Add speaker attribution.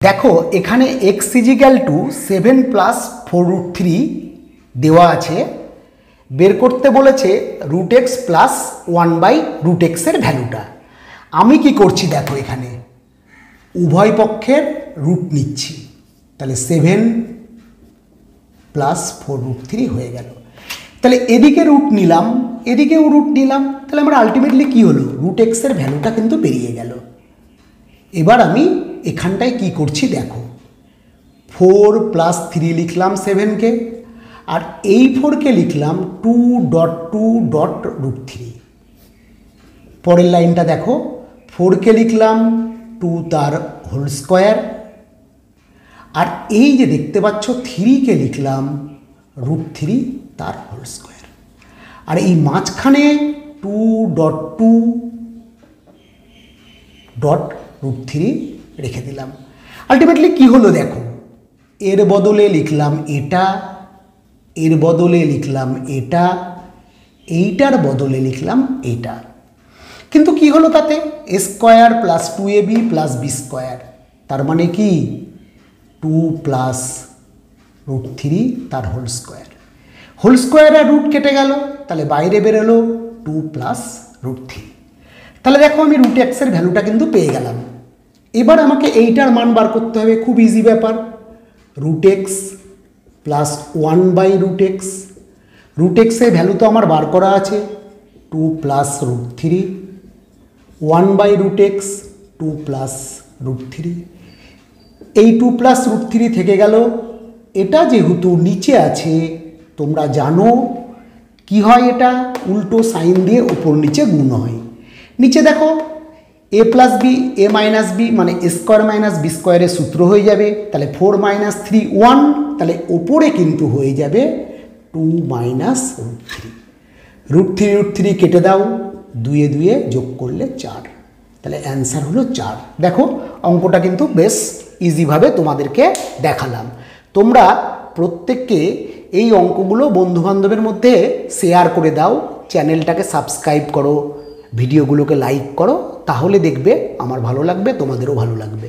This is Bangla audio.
Speaker 1: देखो एखाने x = 7 + 4√3 देवा आछे बेर करते बोलेछे √x + 1/√x एर भ्यालुटा आमी कि करछि देखो एखाने उभय पक्षेर रूट निচ্ছি ताहले 7 + 4√3 হয়ে গেল। তাহলে এদিকে রুট নিলাম এদিকেও রুট নিলাম তাহলে আমরা আলটিমেটলি কি হলো √x এর ভ্যালুটা কিন্তু বেরিয়ে গেল। এবার আমি এখানটায় কি করছি দেখো 4 + 3 লিখলাম 7 के और এই 4 के লিখলাম 2.2.√3 পরের লাইনটা দেখো 4 के লিখলাম 2 তার হোল স্কয়ার और এই যে দেখতে পাচ্ছ 3 के লিখলাম √3 তার হোল স্কয়ার और এই মাঝখানে 2.2.√3 রেখে দিলাম। আলটিমেটলি কি হলো দেখো এর বদলে লিখলাম এটা এর বদলে লিখলাম এটা এইটার বদলে লিখলাম এটা কিন্তু কি হলো তাতে a² + 2ab + b² তার মানে কি 2 + √3 তার হোল স্কয়ার আর রুট কেটে গেল তাহলে বাইরে বের হলো 2 + √3 তাহলে দেখো আমি √x এর ভ্যালুটা কিন্তু পেয়ে গেলাম। এবার আমাকে এইটার মান বার করতে হবে খুব ইজি ব্যাপার √x + 1/√x √x এর ভ্যালু তো আমার বার করা আছে 2 + √3 1/√x 2 + √3 এই 2 + √3 থেকে গেল এটা যেহেতু নিচে আছে তোমরা জানো কি হয় এটা উল্টো সাইন দিয়ে উপর নিচে গুণ হয় নিচে দেখো a + b a - b মানে a² - b² এর সূত্র হয়ে যাবে তাহলে 4 - 3 1 তাহলে উপরে কিন্তু হয়ে যাবে 2 - √3 √3 কেটে দাও 2 এ 2 এ যোগ করলে 4 তাহলে অ্যানসার হলো 4। দেখো অঙ্কটা কিন্তু বেশ ইজি ভাবে তোমাদেরকে দেখালাম। তোমরা প্রত্যেককে এই অঙ্কগুলো বন্ধু বান্ধবের মধ্যে শেয়ার করে দাও চ্যানেলটাকে সাবস্ক্রাইব করো ভিডিওগুলোকে লাইক করো তাহলে দেখবে আমার ভালো লাগবে তোমাদেরও ভালো লাগবে।